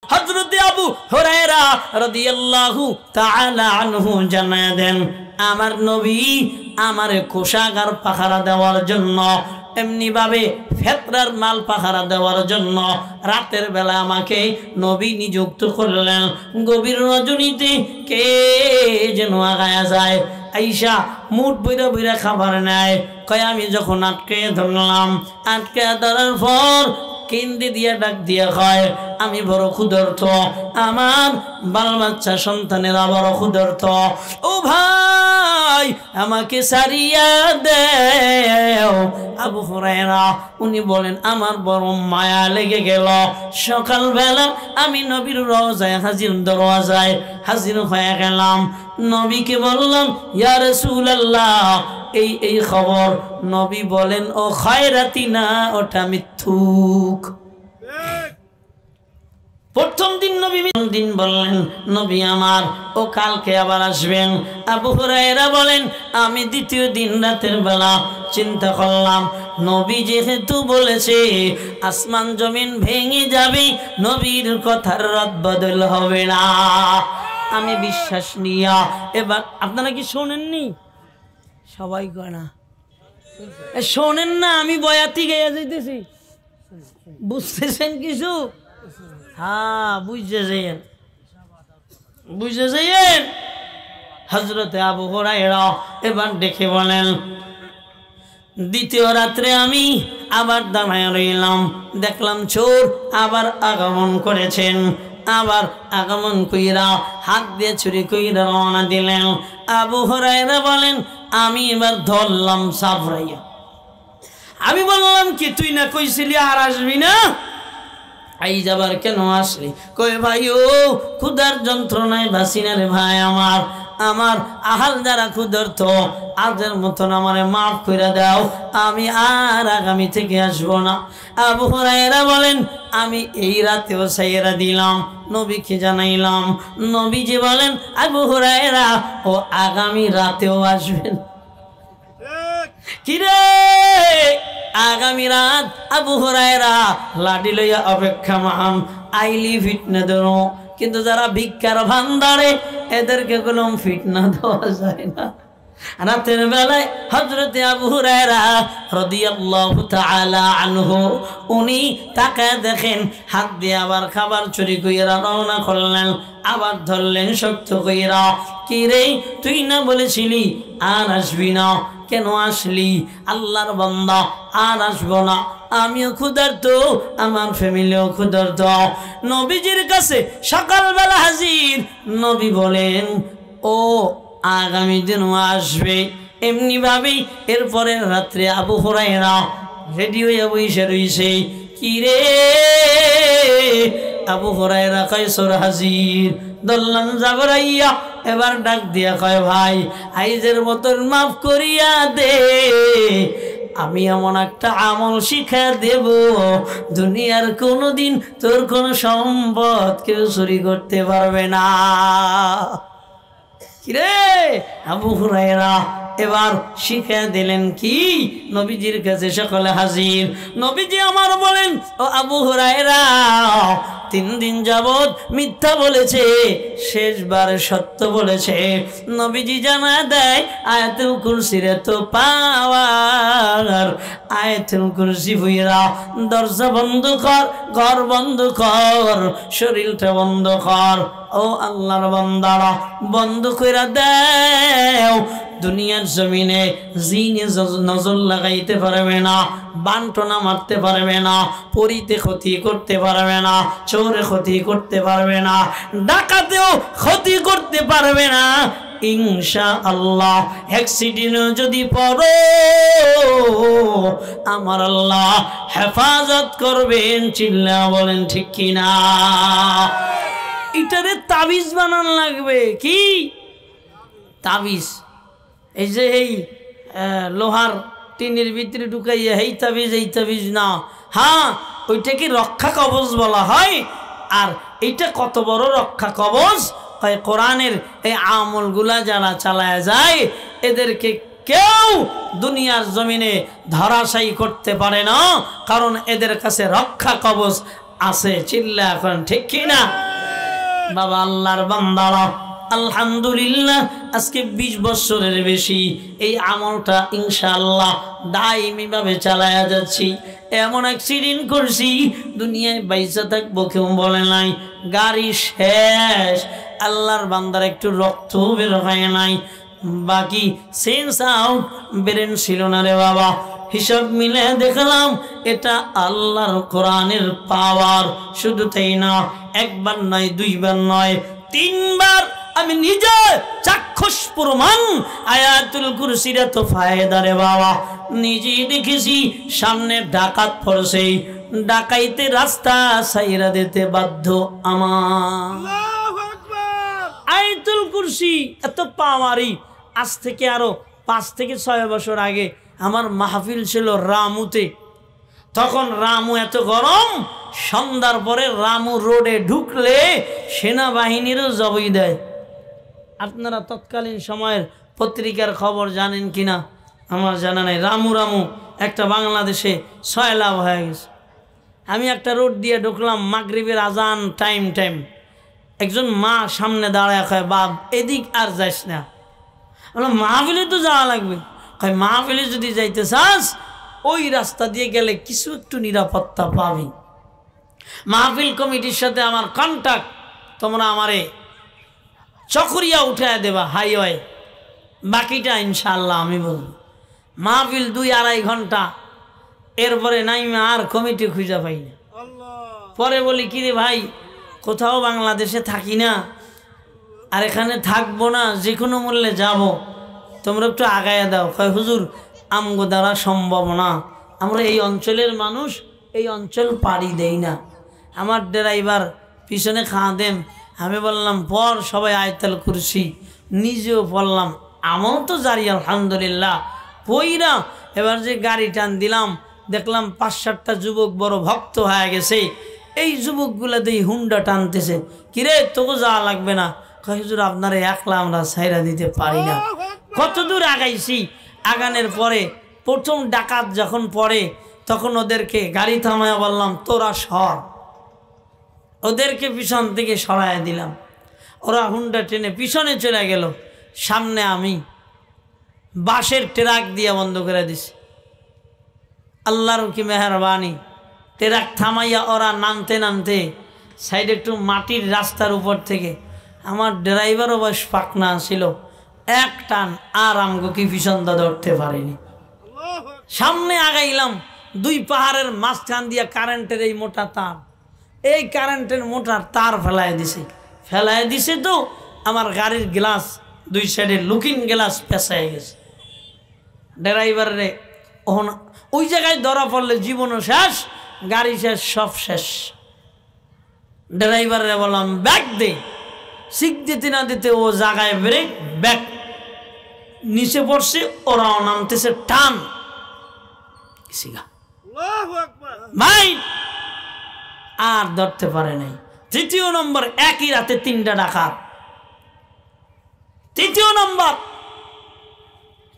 হযরত আবু হুরায়রা রাদিয়াল্লাহু তাআলা আনহু জানায় দেন, আমার নবী আমারে কোষাগার পাহারা দেওয়ার জন্য, এমনি ভাবে ফেতরার মাল পাহারা দেওয়ার জন্য রাতের বেলা আমাকে নবী নিযুক্ত করলেন। গভীর রজনীতে কে যেন আগায়া যায়, আইসা মুঠ বইরা বইরা খাবার নেয়। কয় আমি যখন আটকে ধরলাম, আটকে ধরার পর কেন্দ্রে দিয়া ডাক দিয়া হয়, আমি বড় ক্ষুধার্ত, আমার বাল বাচ্চা সন্তানেরা বড় ক্ষুধার্ত, ও ভাই আমাকে সারিয়া দেও। আবু হুরায়রা উনি বলেন, আমার বড় মায়া লেগে গেল। সকালবেলা আমি নবীর রওজায় হাজির, দরওয়াজায় হাজির হয়ে গেলাম। নবীকে বললাম, ইয়া রাসূলুল্লাহ এই খবর। নবী বলেন, ও খায়রাতি না, ওটা মিথ্যুক। প্রথম দিন নবী দিন বললেন, নবী আমার ও কালকে আবার আসবেন। আবু হুরায়রা বলেন, আমি দ্বিতীয় দিন রাতের বেলা চিন্তা করলাম, নবী যেহেতু বলেছে আসমান জমিন ভেঙে যাবে, নবীর কথার রদ বদল হবে না। আমি বিশ্বাস নিয়া এবার, আপনারা কি শোনেননি? সবাই কয় না, শোনেন না? আমি বয়াতি গাইয়া যাইতেছি, বুঝতেছেন কিছু? হ্যাঁ, বুঝতেছেন। হযরতে আবু হুরায়রা এবার দেখে বলেন, দ্বিতীয় রাত্রে আমি আবার দাঁড়ায় রইলাম, দেখলাম চোর আবার আগমন করেছেন। আবার আগমন কইরা হাত দিয়ে ছুরি কইরা রওনা দিলেন। আবু হুরায়রা বলেন, আমি এবার ধরলাম সাবরাইয়া। আমি বললাম, কি তুই না কইছিলি আর আসবি না, আই যাবার কেন আসলি? কই ভাই ও ক্ষুধার যন্ত্রণায় বাসি না রে ভাই, আমার আহাল যারা ক্ষুধার্ত, আজের মতন আমারে মাফ করে দাও, আমি আর আগামী থেকে আসবো না। আবু হুরায়রা বলেন, আমি এই রাতেও সাইরা দিলাম, নবীকে জানাইলাম। নবীজি বলেন, আবু হুরায়রা ও আগামী রাতেও আসবেন। কিরে আগামী রাত আবু হুরায়রা লাডি লইয়া অপেক্ষা মান, আইলি ফিটনা দেবো। কিন্তু যারা ভিক্ষার ভান্ডারে, এদেরকে কোনো ফিটনা দেওয়া যায় না। রাতের বেলায় হযরতে আবু হুরায়রা রাদিয়াল্লাহু তাআলা আনহু উনি তাকায় দেখেন, হাত দিয়ে আবার খাবার চুরি কইরা রওনা করলেন। আবার ধরলেন শক্ত কইরা, কি রে তুই না বলেছিলি আর আসবি না, কেন আসলি? আল্লাহর বান্দা, আর আসবো না, আমিও ক্ষুধার্ত, আমার ফ্যামিলিও ক্ষুধার্ত। নবীজির কাছে সকালবেলা হাজির। নবী বলেন, ও আগামী দিনও আসবে। এমনি ভাবেই এরপরে রাত্রে আবু হুরায়রা রেডি হয়ে বসে রইছে। কি রে আবু হুরায়রা কায়সর হাজির, দল্লান জাবরাইয়া এবার ডাক দিয়া কয়, ভাই আইজের মতন মাফ করিয়া দে, আমি এমন একটা আমল শিখা দেব, দুনিয়ার কোনোদিন তোর কোনো সম্পদ কেউ চুরি করতে পারবে না। কিরে আবু হুরায়রা এবার শিখা দিলেন কি? নবীজির কাছে সকলে হাজির। নবীজি আমার বলেন, ও আবু হুরায়রা 3 দিন যাবত মিথ্যা বলেছে, শেষবার সত্য বলেছে। নবীজি জানা দেয়, আয়াতুল কুরসির তো পাওয়ার, আয়াতুল কুরসি হইরা দরজা বন্ধ কর, ঘর বন্ধ কর, শরীরটা বন্ধ কর। ও আল্লাহর বান্দারা, বন্ধ কইরা দেও। দুনিয়ার জমিনে জিনে নজর লাগাইতে পারবে না, বান্টনা মারতে পারবে না, পরিতে ক্ষতি করতে পারবে না, চোরে ক্ষতি করতে পারবে না, ডাকাতেও ক্ষতি করতে পারবে না। ইনশাআল্লাহ অ্যাক্সিডেন্টে যদি পড়ো, আমার আল্লাহ হেফাজত করবেন। চিল্লা বলেন ঠিক কিনা? এটারে তাবিজ বানান লাগবে। কি তাবিজ? এই যে এই লোহার টিনের ভিতরে ঢুকাইয়া এই তাবিজ না, হ্যাঁ ওইটাকে রক্ষা কবচ বলা হয়। আর এইটা কত বড় রক্ষা কবচ! কোরআনের এই আমলগুলা যারা চালায় যায়, এদেরকে কেউ দুনিয়ার জমিনে ধরাশায়ী করতে পারে না, কারণ এদের কাছে রক্ষা কবচ আছে। চিল্লা এখন ঠিক কি না? বাবা আল্লাহর বান্দারা আলহামদুলিল্লাহ আজকে 20 বছরের বেশি এই আমলটা ইনশাআল্লাহ দাইমি ভাবে চালায়া যাচ্ছি। এমন অ্যাক্সিডেন্ট করছি দুনিয়ায় বাইসা থাকবো কেউ বলে নাই। গাড়ি শেষ, আল্লাহর বান্দার একটু রক্ত বের হয় নাই, বাকি সেন্স আউট ব্রেন ছিল না রে বাবা। হিসাব মিলে দেখলাম এটা আল্লাহর কোরআনের পাওয়ার। শুধু তাই না, একবার নয়, দুইবার নয়, 3 বার আমি নিজে চাক্ষুষ প্রমাণ। আয়াতুল কুরসির এত ফায়দা রে বাবা, নিজেই দেখেছি। সামনে ডাকাত পড়ছে, ডাকাইতে রাস্তা ছাইরা দিতে বাধ্য আমার। আয়াতুল কুরসি এত পাওয়ারই। আজ থেকে আরো 5 থেকে 6 বছর আগে আমার মাহফিল ছিল রামুতে। তখন রামু এত গরম, সন্ধ্যার পরে রামু রোডে ঢুকলে সেনাবাহিনীরও জবাই দেয়। আপনারা তৎকালীন সময়ের পত্রিকার খবর জানেন কিনা আমার জানা নাই। রামু রামু একটা বাংলাদেশে সয়লাভ হয়ে গেছে। আমি একটা রোড দিয়ে ঢুকলাম, মাগরিবের আজান টাইম। একজন মা সামনে দাঁড়ায় কয়, বাপ এদিক আর যাইস না। বললাম মাহফিলে তো যাওয়া লাগবে। কয় মাহফিলে যদি যাইতে চাস ওই রাস্তা দিয়ে গেলে কিছু একটু নিরাপত্তা পাবি। মাহফিল কমিটির সাথে আমার কন্টাক্ট, তোমরা আমারে চকরিয়া উঠায় দেবা হাইওয়ে, বাকিটা ইনশাআল্লাহ আমি বলবো। মাহফিল 2-2.5 ঘন্টা, এরপরে নাইমে আর কমিটি খুঁজে পাই না। পরে বলি কিরে ভাই, কোথাও বাংলাদেশে থাকি না, আর এখানে থাকবো না, যে কোনো মূল্যে যাব, তোমরা একটু আগায় দাও। কয় হুজুর আমগো দ্বারা সম্ভব না, আমরা এই অঞ্চলের মানুষ, এই অঞ্চল পাড়ি দেই না। আমার ড্রাইভার পিছনে খাদেম, আমি বললাম পর, সবাই আয়াতুল কুরসি, নিজেও পড়লাম, আমল তো জারি আলহামদুলিল্লাহ। পইরা এবার যে গাড়ি টান দিলাম, দেখলাম 5-7টা যুবক বড় ভক্ত হয়ে গেছে। এই যুবকগুলো দিয়ে হুন্ডা টানতেছে। কিরে তোকে যাওয়া লাগবে না? কয় হুজুর আপনারা একলা আমরা ছাইরা দিতে পারি না। কত দূর আগাইছি, আগানের পরে প্রথম ডাকাত যখন পড়ে তখন ওদেরকে গাড়ি থামায়া বললাম তোরা সর। ওদেরকে পিছন থেকে সরাইয়া দিলাম। ওরা হুন্ডা টেনে পিছনে চলে গেল। সামনে আমি বাঁশের ট্রাক দিয়ে বন্ধ করে দিছি। আল্লাহর কি মেহেরবানি, ট্রাক থামাইয়া ওরা নামতে সাইডে একটু মাটির রাস্তার উপর থেকে আমার ড্রাইভারও বয়স পাকনা ছিল, এক টান আর আমগো কি পিছন দা ধরতে পারিনি। সামনে আগাইলাম, 2 পাহাড়ের মাঝখান দিয়া কারেন্টের এই মোটা তার, এই কারেন্টের মোটার তার ফেলাই দিছে তো আমার গাড়ির গ্লাস 2 সাইডে লুকিং গ্লাস পেঁচাই গেছে। ড্রাইভারে ওই জায়গায় ধরা পড়লে জীবনও শেষ, গাড়ি শেষ, সব শেষ। ড্রাইভারে বললাম ব্যাক দে, শিখ দিতে না দিতে ও জায়গায় ব্রেক, ব্যাক নিচে পড়ছে, ওরাও নামতেছে, টান ভাই আর ধরতে পারে নাই। 3য় নম্বর, একই রাতে 3টা ডাকাত। 3য় নম্বর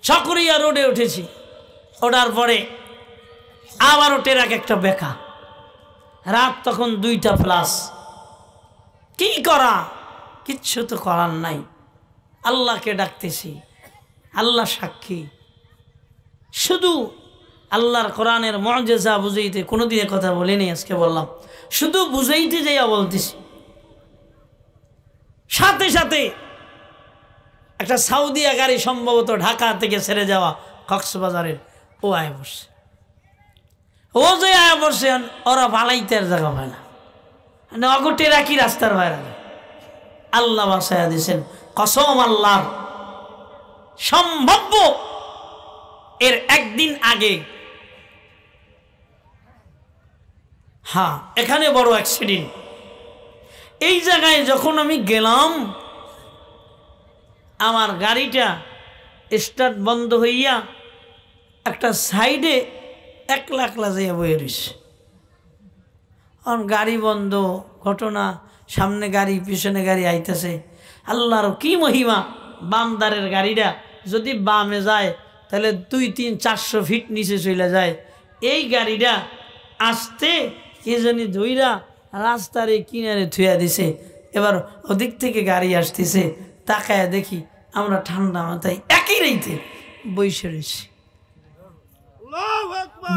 চকরিয়া রোডে উঠেছি, ওঠার পরে আবারও ট্রাক একটা বেকা। রাত তখন 2টা প্লাস। কি করা, কিচ্ছু তো করার নাই। আল্লাহকে ডাকতেছি, আল্লাহ সাক্ষী। শুধু আল্লাহর কোরআনের মুআজিজা বুঝাইতে কোনোদিন কথা বলিনি, আজকে বললাম। শুধু বুঝাইতে যাইয়া বলতেছি। সাথে সাথে একটা সাউদিয়া গাড়ি সম্ভবত ঢাকা থেকে ছেড়ে যাওয়া কক্সবাজারের, ও আয় বসছে। ও যে আয় বসছে, ওরা পালাইতে আর জায়গা পায় না, অগটে রাখি রাস্তার বাইরে। আল্লাহ বাসায়া দিয়েছেন, কসম আল্লাহর, সম্ভাব্য এর একদিন আগে হ্যাঁ এখানে বড় অ্যাক্সিডেন্ট। এই জায়গায় যখন আমি গেলাম, আমার গাড়িটা স্টার্ট বন্ধ হইয়া একটা সাইডে একলা যাইয়া বয়ে রয়েছে। কারণ গাড়ি বন্ধ, ঘটনা, সামনে গাড়ি পিছনে গাড়ি আইতেছে। আল্লাহর কি মহিমা, বামদারের গাড়িটা যদি বামে যায় তাহলে 200-300-400 ফিট নিচে চলে যায়। এই গাড়িটা আসতে কে জানি ধইরা রাস্তার এই কিনারে থুয়া দিছে। এবার ওদিক থেকে গাড়ি আসতেছে, তাকায় দেখি আমরা ঠান্ডা মাথায় একই রাইতে বইসে রয়েছি,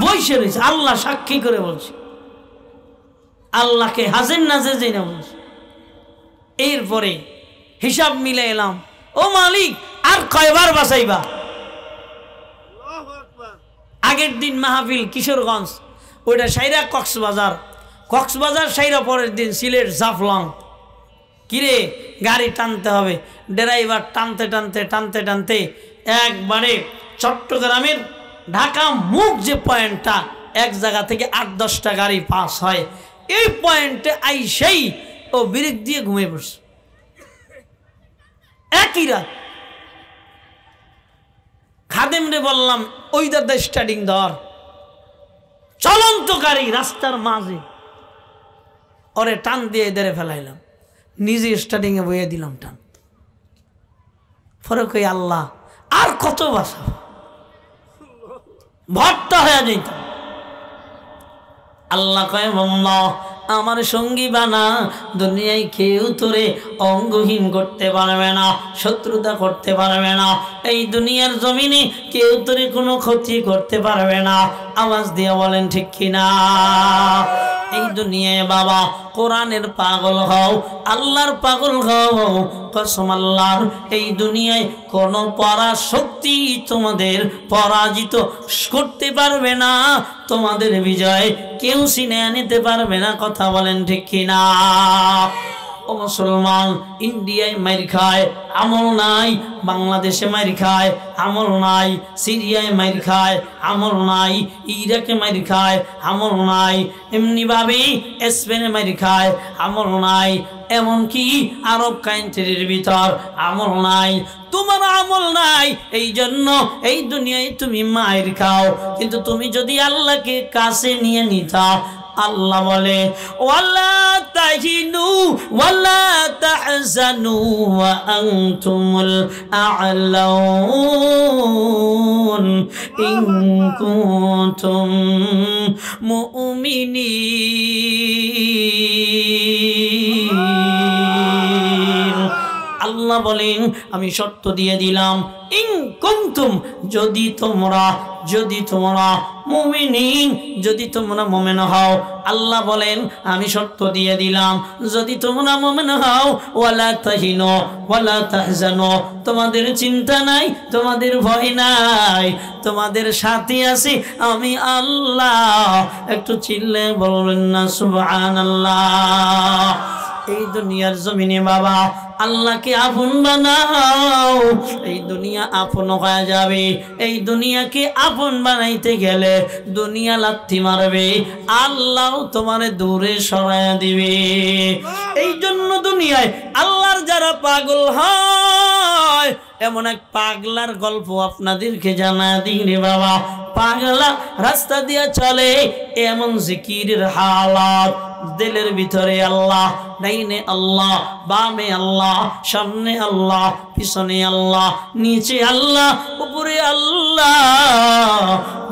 বইসে রয়েছে। আল্লাহ সাক্ষী করে বলছি, আল্লাহকে হাজির নাজির যাই না বলছি। এরপরে হিসাব মিলে এলাম, ও মালিক আর কয়বার বাঁচাইবা? আগের দিন মাহফিল কিশোরগঞ্জ, ওইটা সাইরা কক্সবাজার, কক্সবাজার সাইরা পরের দিন সিলেট জাফলং। কিরে গাড়ি টানতে হবে, ড্রাইভার টানতে টানতে টানতে টানতে একবারে চট্টগ্রামের ঢাকা মুখ যে পয়েন্টটা, এক জায়গা থেকে ৮-১০টা গাড়ি পাস হয়, এই পয়েন্টে আইসেই ও ব্রেক দিয়ে ঘুমিয়ে পড়ছে। একই রাত খাদেমরে বললাম ওই দাদা স্টার্টিং ধর, চলন্ত গাড়ি রাস্তার মাঝে, ওরে টান দিয়ে ধরে ফেলাইলাম, নিজে স্টার্টিং এ বইয়ে দিলাম টান। ফরক ওই আল্লাহ আর কত বাসা, ভট্টা হয়ে যেত। আল্লাহ কয় বান্দা আমার সঙ্গী বানা, দুনিয়ায় কেউ তোরে অঙ্গহীন করতে পারবে না, শত্রুতা করতে পারবে না, এই দুনিয়ার জমিনে কেউ তোরে কোনো ক্ষতি করতে পারবে না। আওয়াজ দিয়ে বলেন ঠিক কিনা? এই দুনিয়ায় বাবা কোরআনের পাগল হও, আল্লাহর পাগল হও, কসম আল্লাহর, এই দুনিয়ায় কোনো পরাশক্তি তোমাদের পরাজিত করতে পারবে না, তোমাদের বিজয় কেউ ছিনে আনতে পারবে না। কথা বলেন ঠিক কিনা? ও মুসলমান, ইন্ডিয়ায় মাইর খায় আমল নাই, বাংলাদেশে মাইর খায় আমল নাই, সিরিয়ায় মাইর খায় আমল নাই, ইরাকে মাইর খায় আমল নাই, এমনিভাবে স্পেনে মাইর খায় আমল নাই, এমনকি আরব কান্ট্রির ভিতর আমল নাই। তোমার আমল নাই, এই জন্য এই দুনিয়ায় তুমি মাইর খাও। কিন্তু তুমি যদি আল্লাহকে কাছে নিয়ে নিতা, আল্লাহ বলে ওয়ালা তাহিনু ওয়ালা তাহজানু ওয়া আনতুমুল আ'লাউন ইন কুনতুম মুমিনিন। আল্লাহ বলেন আমি শর্ত দিয়ে দিলাম, ইন কুনতুম, যদি তোমরা মুমিনিন, যদি তোমরা মুমিন হও। আল্লাহ বলেন আমি শর্ত দিয়ে দিলাম, যদি তোমরা মুমিন হও, ওয়ালা তাহিনু ওয়ালা তাহজানু, তোমাদের চিন্তা নাই, তোমাদের ভয় নাই, তোমাদের সাথে আছি আমি আল্লাহ। একটু চিল্লে বলবেন না সুবহানাল্লাহ? এই দুনিয়ার জমিনে বাবা আল্লাহকে আপন বানাও, এই দুনিয়া আপন হয়ে যাবে। এই দুনিয়াকে আপন বানাইতে গেলে দুনিয়া লাথি মারবে, আল্লাহ তোমারে দূরে সরাইয়া দিবে। এই জন্য দুনিয়ায় আল্লাহর যারা পাগল হয়, এমন এক পাগলার গল্প আপনাদেরকে জানা দিই রে বাবা। পাগলা রাস্তা দিয়া চলে, এমন জিকিরের হালাত, দিলের ভিতরে আল্লাহ, ডাইনে আল্লাহ, বামে আল্লাহ, সামনে আল্লাহ, পিছনে আল্লাহ, নিচে আল্লাহ, উপরে আল্লাহ।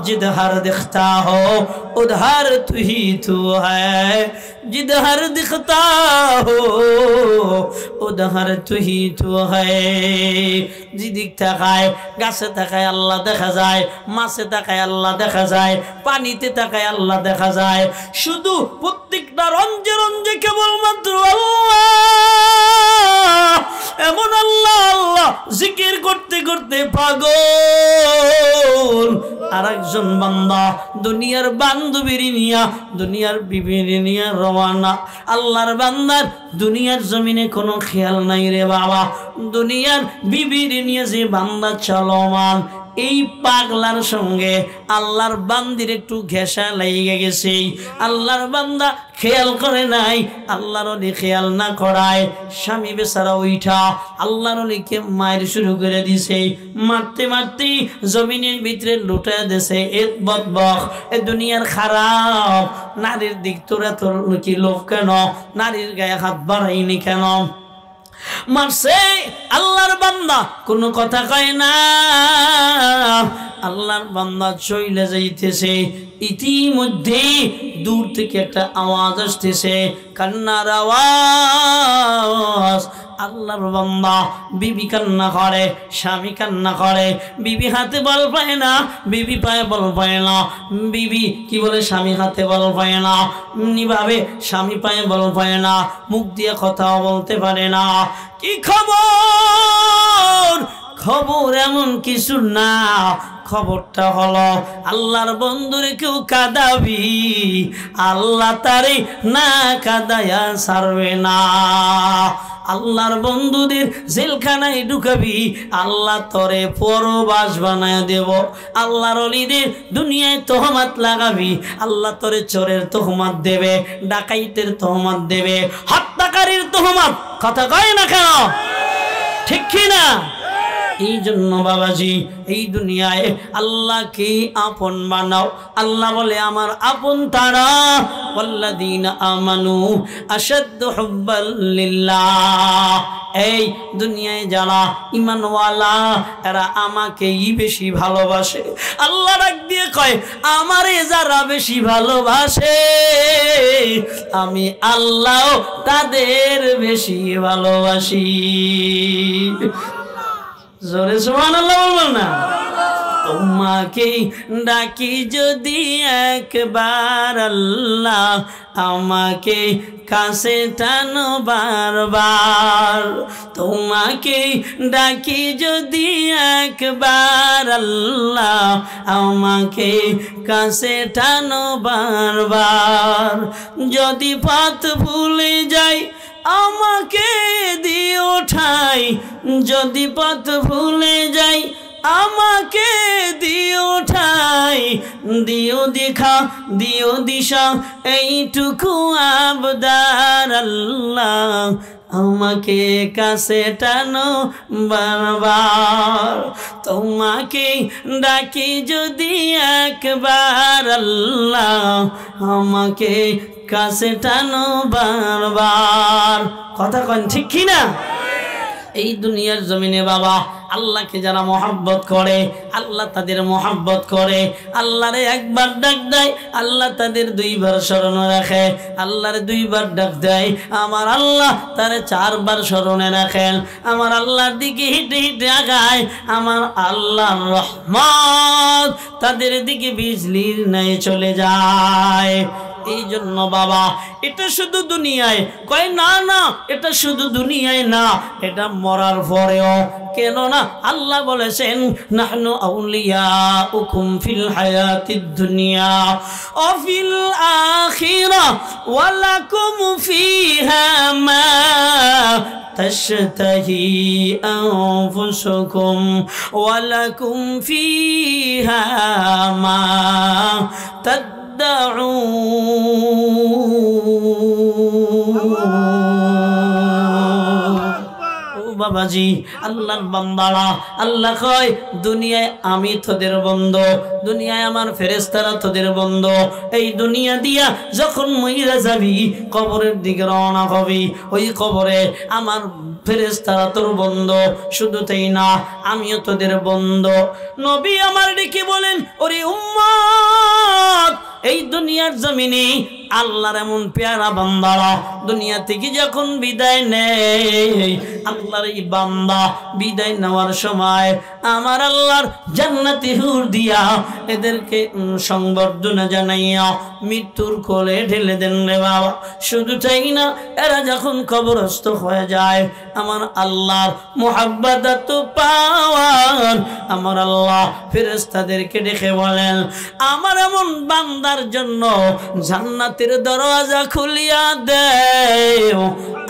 जिधर दिखता हो उधर तू ही तू है, जिधर दिखता हो उधर तू ही तू है। जिदिक তাকায় গাছে তাকায় আল্লাহ দেখা যায়, মাছে তাকায় আল্লাহ দেখা যায়, পানিতে তাকায় আল্লাহ দেখা যায়। শুধু প্রত্যেকটা রঞ্জে রঞ্জে কেবলমাত্র আল্লাহ, এমন আল্লাহ আল্লাহ জিকির করতে করতে পাগল। আর একজন বান্দা দুনিয়ার বান্ধবীর নিয়া, দুনিয়ার বিবির নিয়া রওয়ানা। আল্লাহর বান্দার দুনিয়ার জমিনে কোনো খেয়াল নাই রে বাবা। দুনিয়ার বিবির নিয়ে যে বান্দা চলমান, এই পাগলার সঙ্গে আল্লাহর বান্দির একটু ঘেঁষা লেগে গেছে। আল্লাহর বান্দা খেয়াল করে নাই, আল্লাহর ওলি খেয়াল না করায় স্বামী বেচারা উঠা আল্লাহর ওলিকে মায়ের শুরু করে দিছে। মারতে মারতে জমিনের ভিতরে লুটে দিছে। এত বদবখ, এ দুনিয়ার খারাপ। নারীর দিক তোরা তোর কি লোভ কেন? নারীর গায়ে হাত বাড়াইনি কেন? মারছে আল্লাহর বান্দা, কোনো কথা কয় না। আল্লাহর বান্দা চলে যাইতেছে, ইতিমধ্যে দূর থেকে একটা আওয়াজ আসতেছে, কান্নার আওয়াজ। আল্লাহর বান্দা বিবি কান্না করে, স্বামী কান্না করে, বিবি হাতে বল পায় না, বিবি পায়ে বল পায় না। বিবি কি বলে, স্বামী হাতে বল পায় না, এমনিভাবে স্বামী পায়ে বল পায় না, মুখ দিয়ে কথাও বলতে পারে না। কি খবর? খবর এমন কিছু না, খবরটা হলো আল্লাহর বন্ধুরে কেউ কাঁদাবি, আল্লাহ তারে না কাঁদায়া ছাড়বে না। আল্লাহর বন্ধুদের জেলখানায় ঢুকাবি, আল্লাহ তরে পরবাস বানায় দেব। আল্লাহর ওলিদের দুনিয়ায় তহমাত লাগাবি, আল্লাহ তরে চোরের তহমাত দেবে, ডাকাইতের তহমাত দেবে, হত্যাকারীর তহমাত। কথা কয় না কেন? ঠিক কি না? এই জন্য বাবাজি এই দুনিয়ায় আল্লাহকে আপন বানাও। আল্লাহ বলে আমার আপন তারা, ওয়াল্লাযীনা আমানু আশাদ্দু হুব্বাল লিল্লাহ। এই দুনিয়ায় যারা ঈমানওয়ালা এরা আমাকেই বেশি ভালোবাসে। আল্লাহ ডাক দিয়ে কয় আমারে যারা বেশি ভালোবাসে আমি আল্লাহ তাদের বেশি ভালোবাসি। জোরে সুবহানাল্লাহ বলবেন না? তোমাকে ডাকি যদি একবার আল্লাহ আমাকে কাছে টানো বারবার। তোমাকে ডাকি যদি একবার আল্লাহ আমাকে কাছে টানো বারবার। যদি পথ ভুলে যাই আমাকে দিও ঠাই, যদি পথ ভুলে যাই আমাকে দিও ঠাই। দিও দেখা দিও দিশা এইটুকু আবদার আল্লাহ আমাকে কাছে টানো বারবার। তোমাকে ডাকি যদি একবার আল্লাহ আমাকে কাছে টানো বারবার। কথা কন ঠিক কি না? এই দুনিয়ার জমিনে বাবা আল্লাহকে যারা মহব্বত করে আল্লাহ তাদের মহব্বত করে। আল্লাহরে একবার ডাক দেয় আল্লাহ তাদের দুইবার স্মরণে রাখে। আল্লাহরে দুইবার ডাক দেয় আমার আল্লাহ তারে চারবার স্মরণে রাখেন। আমার আল্লাহর দিকে হেঁটে হেঁটে আগায় আমার আল্লাহর রহমত তাদের দিকে বিজলির ন্যায় চলে যায়। এই জন্য বাবা এটা শুধু দুনিয়ায় কয় না, না এটা শুধু দুনিয়ায় না, এটা মরার পরেও। কেন না? আল্লাহ বলেছেন নাহনু আউলিয়াউকুম ফিল হায়াতিদ দুনিয়া ওয়া ফিল আখিরা ওয়া লাকুম ফিহা মা تشتهي أنفسكم ولكم فيها ما বাবাজি আল্লাহর বান্দারা আল্লাহ কয় দুনিয়ায় আমি তোদের বন্ধু, দুনিয়ায় আমার ফেরেশতারা তোদের বন্ধু। এই দুনিয়া দিয়া যখন মইরা যাবি কবরের দিকে রওনা হবি, ওই কবরে আমার ফেরেশতারা তোর বন্ধু। শুধু তাই না আমিও তোদের বন্ধু। নবী আমার ডেকে বলেন ওরে উম্মত এই দুনিয়ার জমিনে আল্লাহর এমন পেয়ারা বান্দারা দুনিয়া থেকে যখন বিদায় নেয়, আল্লাহর এই বান্দা বিদায় নেওয়ার সময় আমার আল্লাহর জান্নাতি হুর দিয়া এদেরকে সংবর্ধনা জানাইয়া মৃত্যুর কোলে ঢেলে দেন রে বাবা। শুধু তাই না এরা যখন কবরস্থ হয়ে যায় আমার আল্লাহর মুহাব্বত এত পাওয়ার আমার আল্লাহ ফেরেশতাদেরকে ডেকে বলেন আমার এমন বান্দার জন্য জান্নাতের দরজা খুলিয়া দেও।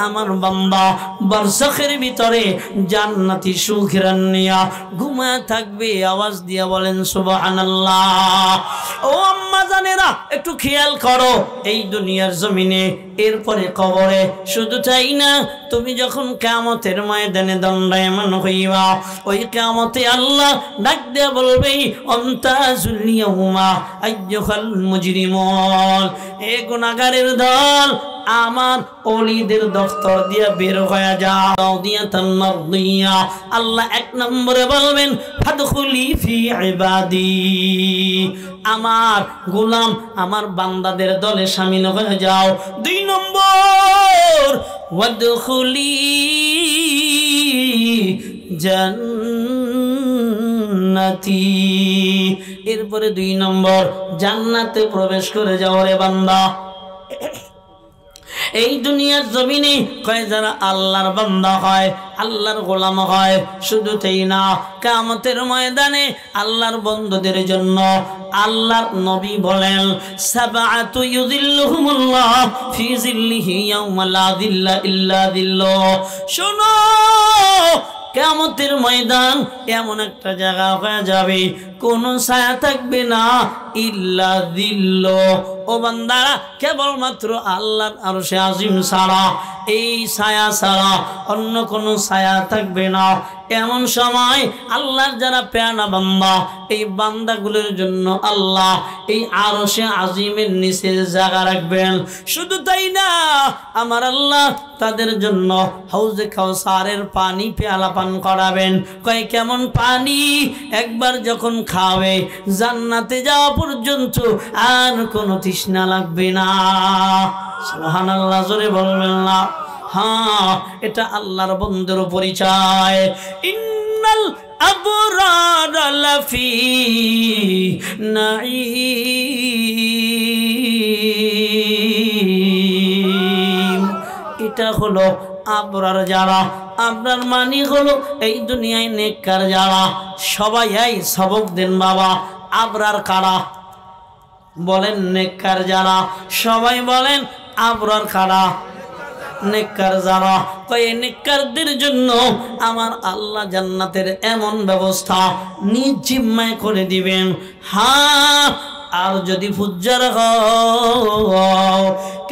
আমার বান্দা বারজাখের ভিতরে জান্নাতি সুখের নিয়া ঘুমায় থাকবে। আওয়াজ দিয়া বলেন সুবহানাল্লাহ। ও আম্মা জানেরা একটু খেয়াল করো এই দুনিয়ার জমিনে এরপরে কবরে। শুধু তাই না, তুমি যখন কিয়ামতের ময়দানে দণ্ডায়মান হইবা, ওই কিয়ামতে আল্লাহ ডাক দিয়ে বলবে, অমতাজুল ইয়াউমা আইয়ুহাল মুজরিমুন, এ গুনাহগারের দল, আমার ওলিদের দফতর দিয়া বের হয়ে যাও। আল্লাহ এক নম্বরে বলবেন, ফাদখুলি ফি ইবাদি, আমার গোলাম, আমার বান্দাদের দলে শামিল হয়ে যাও। 2 নম্বর, ওয়াদখুলি জান্নাতি, এরপরে 2 নম্বর, জান্নাতে প্রবেশ করে যাও রে বান্দা। এই দুনিয়ার জমিনে কয় যারা আল্লাহর বান্দা হয়, আল্লাহর গোলাম হয়, শুধু তাই না, কিয়ামতের ময়দানে আল্লাহর বন্ধুদের জন্য আল্লাহর নবী বলেন, সাবআতু ইউযিল্লুহুমুল্লাহ ফি যিল্লিহি ইয়াওমা লা যিল্লা ইল্লা যিল্লুহ। শোনো, কিয়ামতের ময়দান এমন একটা জায়গা হয়ে যাবে, কোনো ছায়া থাকবে না, ইল্লা যিল্লুহ। ও বান্দারা, কেবলমাত্র আল্লাহর আরশে আজিম ছাড়া, এই ছায়া ছাড়া অন্য কোনো ছায়া থাকবে না। এমন সময় আল্লাহর যারা পেয়ারা বান্দা, এই বান্দাগুলোর জন্য আল্লাহ এই আরশে আজিমের নিচে জায়গা রাখবেন। শুধু তাই না, আমার আল্লাহ তাদের জন্য হাউজে কাউসারের পানি পেয়ালা পান করাবেন। কয় কেমন পানি? একবার যখন খাবে, জান্নাতে যাওয়া পর্যন্ত আর কোনো তৃষ্ণা লাগবে না। সুবহানাল্লাহ, জোরে বলবেন না? হ্যাঁ, এটা আল্লাহর বন্ধুর পরিচয়। ইন্নাল আবরার লাফি নাঈম, এটা হলো আবরার যারা। আবরার মানি হলো এই দুনিয়ায় নেককার যারা। সবাই এই সবক দেন বাবা, আবরার কারা? বলেন নেককার যারা। সবাই বলেন আবরার কারা? নেককার যারা। কয় নেককারদের জন্য আমার আল্লাহ জান্নাতের এমন ব্যবস্থা নিজ জিম্মায় করে দিবেন। হ্যাঁ, আর যদি ফুজ্জার হও,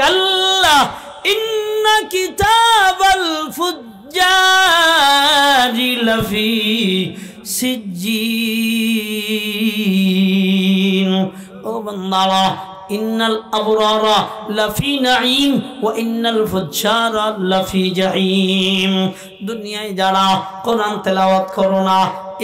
কাল্লা ইন্না কিতাবাল ফুজ্জারি লাফি সিজ্জিন। ও বান্দারা, ইন্নাল আবরারা লাফি নাঈম ওয়া ইন্নাল ফুজ্জারা লাফি জাহিম। দুনিয়ায় যারা কোরআন তেলাওয়াত করো না,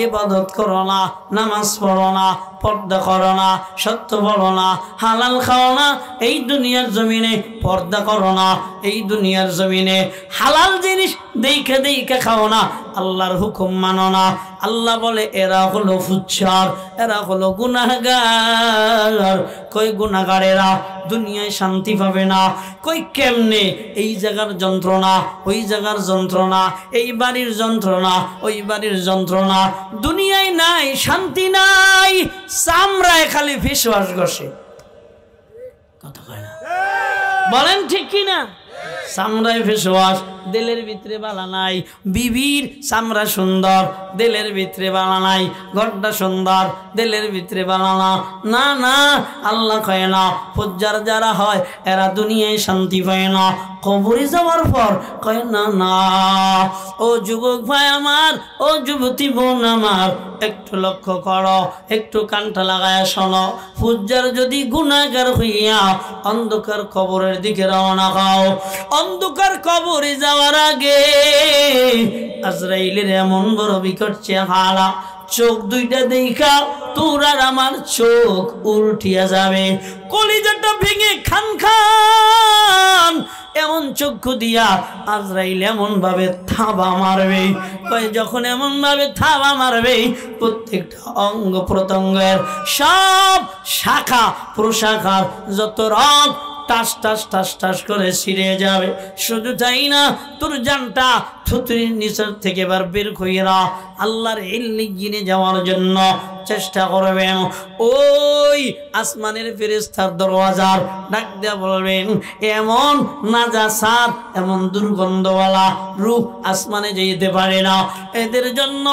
ইবাদত করো না, নামাজ পড়ো না, পর্দা করো না, সত্য বলো না, হালাল খাও না, এই দুনিয়ার জমিনে পর্দা করো না, এই দুনিয়ার জমিনে হালাল জিনিস দেখে দেখে খাও না, আল্লাহর হুকুম মানো না, আল্লাহ বলে এরা হলো ফুজ্জার, এরা হলো গুনাহগার। কই গুনাহগারেরা দুনিয়ায় শান্তি পাবে না। কই কেমনে? এই জায়গার যন্ত্রণা, ওই জায়গার যন্ত্রণা, এই বাড়ির যন্ত্রণা, ওই বাড়ির যন্ত্রণা, দুনিয়ায় নাই, শান্তি নাই, চামড়ায় খালি ফেসওয়াশ ঘষে। কথা কয় না? বলেন ঠিক কিনা? চামড়ায় ফেসওয়াশ, দিলের ভিতরে বালা নাই। বিবির চামড়া সুন্দর, দিলের ভিতরে বালা নাই। ঘরটা সুন্দর, দিলের ভিতরে বালা না। না না, আল্লাহ কয় না, ফুজ্জার যারা হয় এরা দুনিয়ায় শান্তি পায় না, কবরে যাওয়ার পর কয় না না। ও যুবক ভাই আমার, ও যুবতী বোন আমার, একটু লক্ষ্য করো, একটু কানটা লাগায় শোনো। ফুজ্জার যদি গুনাহগার হইয়া অন্ধকার কবরের দিকে রওনা হও, অন্ধকার কবরে যাওয়ার আগে আজরাইলের এমন বড় বিকট চেহারা, চোখ দুইটা দেখা তোর আর আমার চোখ উল্টিয়া যাবে, কলিজাটা ভেঙে খান খান এমন চক্ষু দিয়া আজরাইল এমন ভাবে থাবা মারবে। কয় যখন এমন ভাবে থাবা মারবে, প্রত্যেকটা অঙ্গ প্রত্যঙ্গের সব শাখা প্রশাখার যত রং টাস টাস টাস টাস করে ছিঁড়ে যাবে। শুধু তাই না, তোর জানটা থুতনির নিচের থেকে এবার বের কইরা আল্লাহর ইল্লিয়িনে যাওয়ার জন্য চেষ্টা করবেন। ওই আসমানের ফেরেশতার দরওয়াজার ডাক দিয়া বলবেন, এমন নাজাসাত এমন দুর্গন্ধওয়ালা রূহ আসমানে যেতে পারে না, এদের জন্য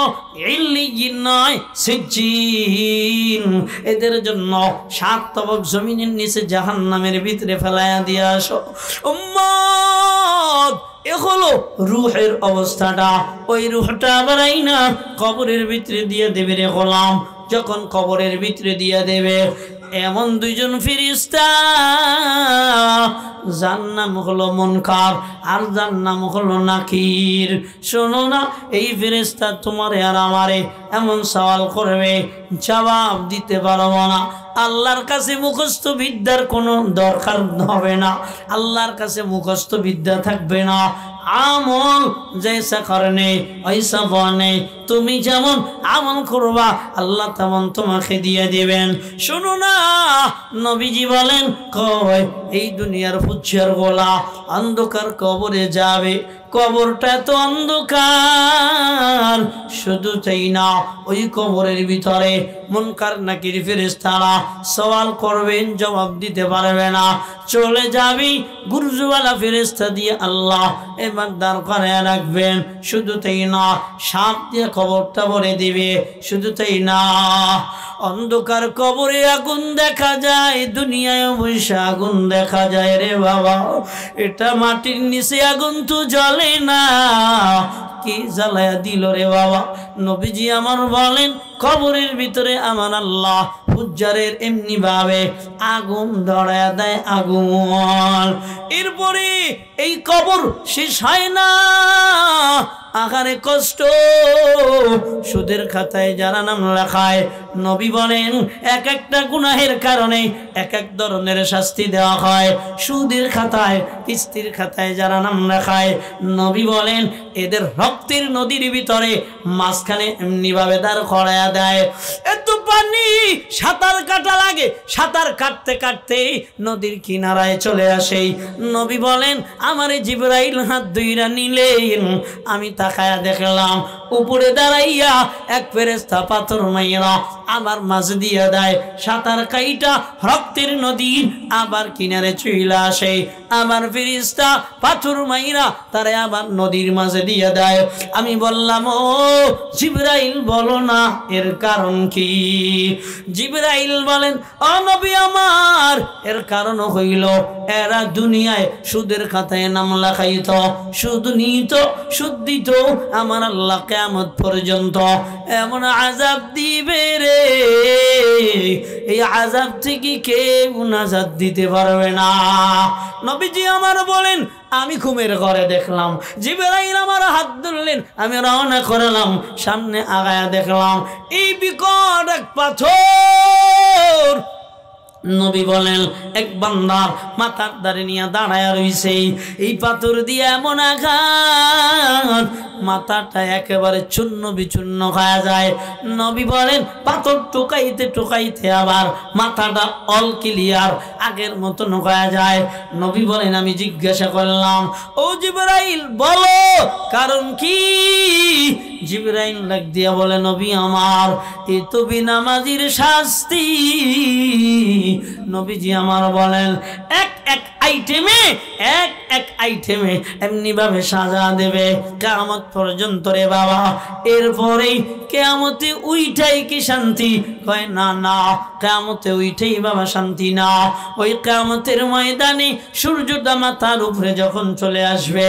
ইল্লিয়িন নয় সিজ্জিন, এদের জন্য 7 তবক জমিনের নিচে জাহান্নামের ভিতরে ফেলায়া দিয়ে আসো। উম্মত, এ হলো রূহের অবস্থাটা। ওই রূহটা বাড়াই না কবরের ভিতরে দিয়ে দেবে রে গোলাম। যখন কবরের ভিতরে দিয়ে দেবে, এমন দুইজন ফেরেশতা, যার নাম হলো মুনকার আর যার নাম হলো নাকির। শোনো না, এই ফেরেশতা তোমারে আর আমারে এমন সওয়াল করবে, জবাব দিতে পারবো না। আল্লাহর কাছে মুখস্থ বিদ্যার কোনো দরকার হবে না, আল্লাহর কাছে মুখস্থ বিদ্যা থাকবে না। আমল জৈসা করনে ওইসা বনে, তুমি যেমন আমল করবা আল্লাহ তেমন তোমাকে দিয়ে দিবেন। শুনো না, নবীজি বলেন, কয় এই দুনিয়ার ফুচ্ছার গোলা অন্ধকার কবরে যাবে। কবরটা তো অন্ধকার, শুধু তাই না, ওই কবরের ভিতরে মুনকার নাকির ফেরেশতারা সওয়াল করবেন, জবাব দিতে পারবে না। চলে যাবি গুরজওয়ালা ফেরেশতা দিয়ে আল্লাহ এবার দাঁড় করে রাখবেন। শুধু তাই না, সাপ দিয়ে কবরটা ভরে দিবে। শুধু তাই না, অন্ধকার কবরে আগুন দেখা যায়, দুনিয়ায় অবশ্য আগুন দেখা যায় রে বাবা। এটা মাটির নিচে আগুন তো জ্বলে না, কি জ্বালায়া দিল রে বাবা। নবীজি আমার বলেন, কবরের ভিতরে আমার আল্লাহ ফুজ্জারের এমনি ভাবে আগুন ধরায়া দেয়, আগুন। এরপরে এই কবর শেষ হয় না, আকারে কষ্ট। সুদের খাতায় যারা নাম লেখায়, নবী বলেন এক একটা গুনাহের কারণে এক এক ধরনের শাস্তি দেওয়া হয়। সুদের খাতায়, কিস্তির খাতায় যারা নাম লেখায়, নবী বলেন এদের রক্তের নদীর ভিতরে মাঝখানে এমনি ভাবে দাঁড় করায়া দেয়। এত পানি, সাঁতার কাটা লাগে, সাঁতার কাটতে কাটতে নদীর কিনারায় চলে আসে। নবী বলেন আমারে জিবরাইল হাত ধইরা নিলেন, আমি তাকায়া দেখলাম উপরে দাঁড়াইয়া এক ফেরেশতা পাথর মাইরা আবার মাঝে দিয়ে দেয়। সাঁতার কাইটা রক্তের নদী আবার কিনারে চলে আসে, আবার ফেরেশতা পাথর মাইরা তারে আবার নদীর মাঝে দিয়ে দেয়। আমি বললাম, ও জিবরাইল বলো না এর কারণ কি? জিবরাইল বলেন, ও নবী আমার, এর কারণ হইল এরা দুনিয়ায় সুদের খাতায় নাম লেখাইত, সুদ নিত, সুদ দিত। আমার আল্লাহ কিয়ামত পর্যন্ত এমন আযাব দিবে রে, এই আযাব থেকে কেউ নাজাত দিতে পারবে না। নবীজি আমার বলেন, আমি ঘুমের ঘরে দেখলাম জিবরাইল আমার হাত ধরলেন, আমি রওনা করলাম। সামনে আগায়া দেখলাম এই বিকট এক পাথর। নবী বলেন এক বান্দার মাথার দ্বারে নিয়ে দাঁড়ায় রইছে, এই পাথর দিয়ে এমন আঘাত মাথাটা একেবারে চূর্ণ বিচূর্ণ হয়ে যায়। নবী বলেন পাথর টোকাইতে টোকাইতে আবার মাথাটা অল ক্লিয়ার আগের মতন হয়ে যায়। নবী বলেন আমি জিজ্ঞাসা করলাম, ও জিবরাইল বলো কারণ কি? জিবরাইল ডাক দিয়া বলে, নবী আমার, এ তো বেনামাজির শাস্তি। নবীজি আমার বলেন এক এক আইটেমে এমনি ভাবে সাজা দেবে কিয়ামত পর্যন্ত রে বাবা। এরপরেই কিয়ামতে উইঠাই কি শান্তি? কয় না না, কিয়ামতে উইঠাই বাবা শান্তি না। ওই কিয়ামতের ময়দানে সূর্যটা মাথার উপরে যখন চলে আসবে,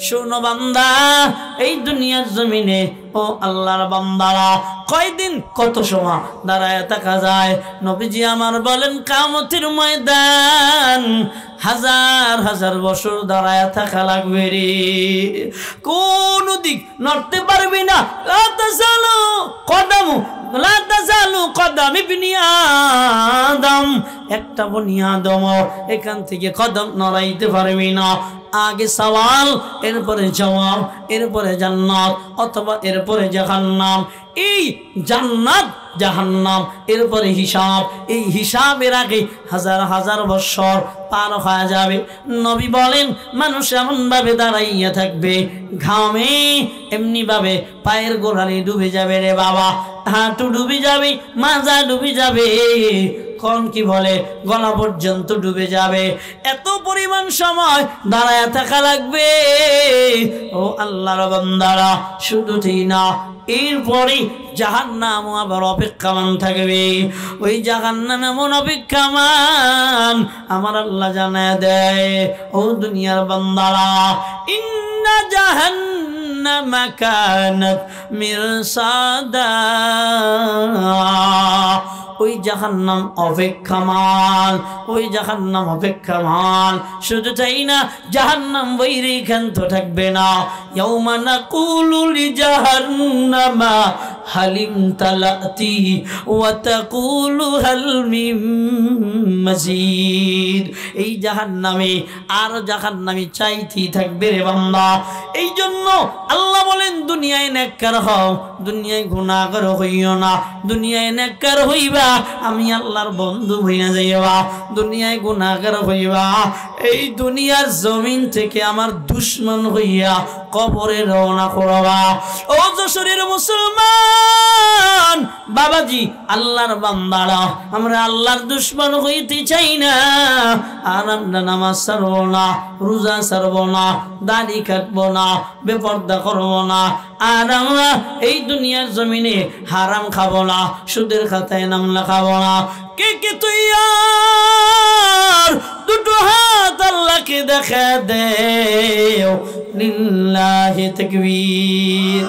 শোনো বান্দা, এই দুনিয়ার জমিনে ও আল্লাহর বান্দারা কয়দিন কত সময় দাঁড়ায় থাকা যায়? নবীজি আমার বলেন কিয়ামতের ময়দান হাজার হাজার বছর দাঁড়ায় থাকা লাগবে রে, কোন দিক নড়তে পারবি না। লা তাজালু কদম ইবনি আদম, একটা বনি আদম এখান থেকে কদম নড়াইতে পারবি না। আগে সওয়াল, এরপরে জবাব, এরপরে জান্নাত অথবা এরপরে জাহান্নাম। এই জান্নাত জাহান্নাম এরপরে হিসাব। এই হিসাবের আগে হাজার হাজার বছর পার হয়ে যাবে। নবী বলেন মানুষ এমনভাবে দাঁড়াইয়া থাকবে, ঘামে এমনিভাবে পায়ের গোড়ালি ডুবে যাবে রে বাবা, হাঁটু ডুবে যাবে, মাজা ডুবে যাবে, কোন কি বলে গলা পর্যন্ত ডুবে যাবে। এত পরিমাণ সময় দাঁড়ায় থাকা লাগবে। ও আল্লাহর বান্দারা, শুধু ঠিক না, এরপরে জাহান্নাম আবার অপেক্ষামান থাকবে। ওই জাহান্নাম এমন অপেক্ষামান আমার আল্লাহ জানায় দেয়, ও দুনিয়ার বান্দারা, ইন্না জাহান্নামা কানাত মিরসাদা, ওই জাহান্নাম অপেক্ষামান, ওই জাহান্নাম অপেক্ষামান। শুধু তাই না, জাহান্নাম বৈরি ক্ষান্ত থাকবে না। ইয়াউমা নাকুলু লিজাহান্নামা হালিম তালাতি ওয়া তাকুলু হাল মিন মাজিদ। এই জাহান্নামে আর জাহান্নামী চাইতেই থাকবে রে বান্দা। এই জন্য আল্লাহ বলেন দুনিয়ায় নেককার হও, দুনিয়ায় গুনাহগার হইও না। দুনিয়ায় নেককার হইবা, আমি আল্লাহর বন্ধু হইয়া যাইবা। দুনিয়ায় গুনাহগার হইবা, এই দুনিয়ার জমিন থেকে আমার দুশমন হইয়া কবরে রওনা করবা। ও যশোরের মুসলমান বাবাজি, আল্লাহর বান্দারা, আমরা আল্লাহর দুশমন হইতে চাই না। আর আমরা নামাজ ছাড়বো না, রোজা ছাড়বো না, দাড়ি কাটবো না, বেপর্দা করবো না। আর আমরা এই দুনিয়ার জমিনে হারাম খাবো না, সুদের খাতায় নাম লেখাবো না। কে কে তুই আর দুটো হাত আল্লাহকে দেখা দেও, লিল্লাহি তাকবীর।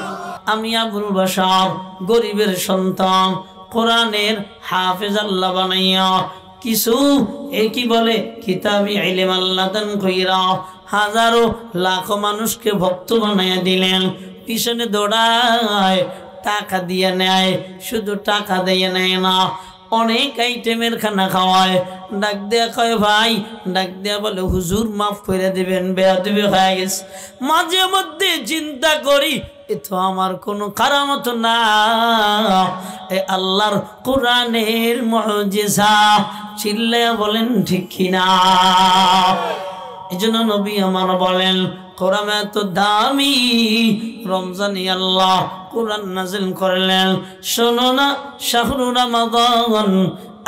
আমি আবুল বাশার, গরিবের সন্তান, কোরআনের হাফেজ আল্লাহ বানাইয়া কিছু একই বলে কিতাবি ইলম আল্লাহ দান কইরা হাজারো লাখো মানুষকে ভক্ত বানাইয়া দিলেন। পিছনে দৌড়ায়, টাকা দিয়ে নেয়, শুধু টাকা দিয়ে নেয় না, অনেক আইটেমের খানা খাওয়ায়। ডাক দেয়া কয় ভাই, ডাক দেয়া বলে হুজুর মাফ করে দিবেন, বেয়াদবি হয়ে গেছে। মাঝে মধ্যে চিন্তা করি, এ তো আমার কোনো কারামত না, এ আল্লাহর কোরআনের মুজিজা। চিল্লায়া বলেন ঠিক কিনা? এই জন্য নবী আমার বলেন কোরআন এত দামি, রমজানে আল্লাহ কোরআন নাযিল করলেন। শোনো না, শাহরু রমাদান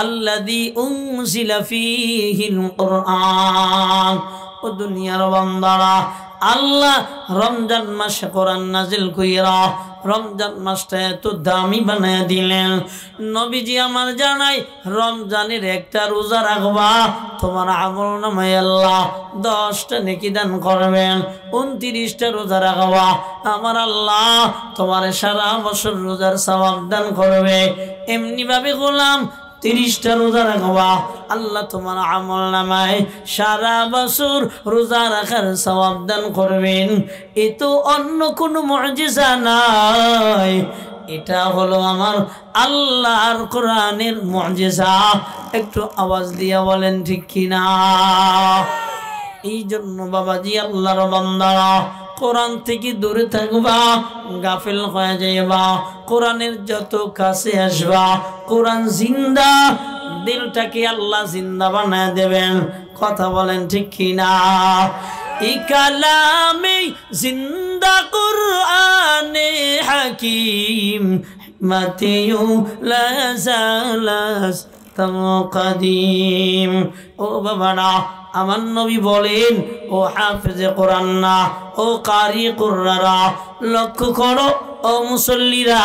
আল্লাযী উনজিলা ফীহিল কুরআন। ও দুনিয়ার বান্দারা, আল্লাহ রমজান মাসে কোরআন নাযিল কইরা রমজান মাসটা এত দামি বানায় দিলেন। নবীজি আমার জানাই, রমজানের একটা রোজা রাখবা, তোমার আমল নামায় আল্লাহ 10টা নেকি দান করবেন। 29টা রোজা রাখবা, আমার আল্লাহ তোমার সারা বছর রোজার সওয়াব দান করবে। এমনি ভাবে গোলাম 30টা রোজা রাখবা, আল্লাহ তোমার আমল নামায় সারা বছর রোজা রাখার সওয়াব দান করবেন। এ তো অন্য কোনো মুজিজা নাই, এটা হলো আমার আল্লাহর কোরআনের মুজিজা। একটু আওয়াজ দিয়া বলেন ঠিক কিনা? এই জন্য বাবাজি, আল্লাহর বান্দারা, কোরআন থেকে দূরে থাকবা, গাফিল হয়ে যাইবা। কোরআনের যত কাছে আসবা, কোরআন জিন্দা, দিলটাকে আল্লাহ জিন্দা বানায় দেবেন। কথা বলেন ঠিক কিনা? এই কালামে জিন্দা কুরআনে হাকিম মাতিউ লা জালাস কদিম। ও বাবারা, আমার নবী বলেন, ও হাফেজে কোরআন না, ও কারি কুররা, লক্ষ্য করো, ও মুসল্লিরা,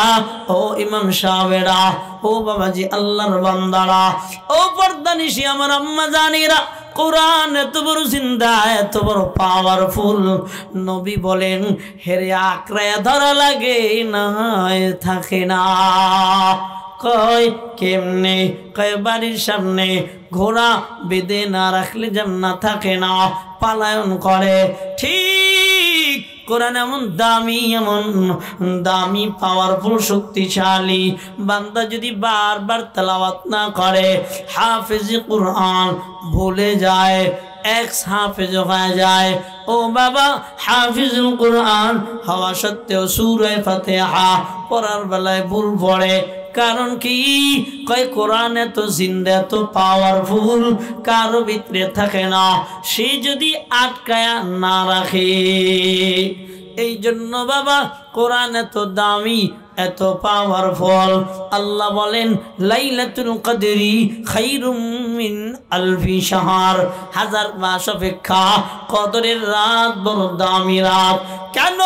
ও ইমাম সাহেবেরা, ও বাবাজি আল্লাহর বান্দারা, ও পর্দানিশি আমার আম্মা জানেরা, কোরআন এত বড় জিন্দা, এত বড় পাওয়ারফুল। নবী বলেন হেরে আঁকড়ায় ধরা লাগে না, থাকে না। কয় কেমনে? কয় বাড়ির সামনে ঘোড়া বেঁধে না রাখলে জান্নাত থাকে না, পালায়ন করে। ঠিক কোরআন এমন দামি, এমন দামি, পাওয়ারফুল, শক্তিশালী। বান্দা যদি বারবার তেলাওয়াত না করে, হাফেজ কোরআন ভুলে যায়, এক হাফেজ হয়ে যায়। ও বাবা, হাফিজুল কোরআন হওয়া সত্ত্বেও সূরা ফাতিহা পড়ার বেলায় ভুল পড়ে। কারণ কি? কয় কোরআন এত জিন্দা, এত পাওয়ারফুল, কারো ভিতরে থাকে না, সে যদি আটকায়া না রাখে। এই জন্য বাবা কোরআন এত দামি, এত পাওয়ারফুল। আল্লাহ বলেন লাইলাতুল কদরি খায়রুম মিন আলফি শাহর, হাজার মাস অপেক্ষা কদরের রাত বড় দামি রাত। কেন?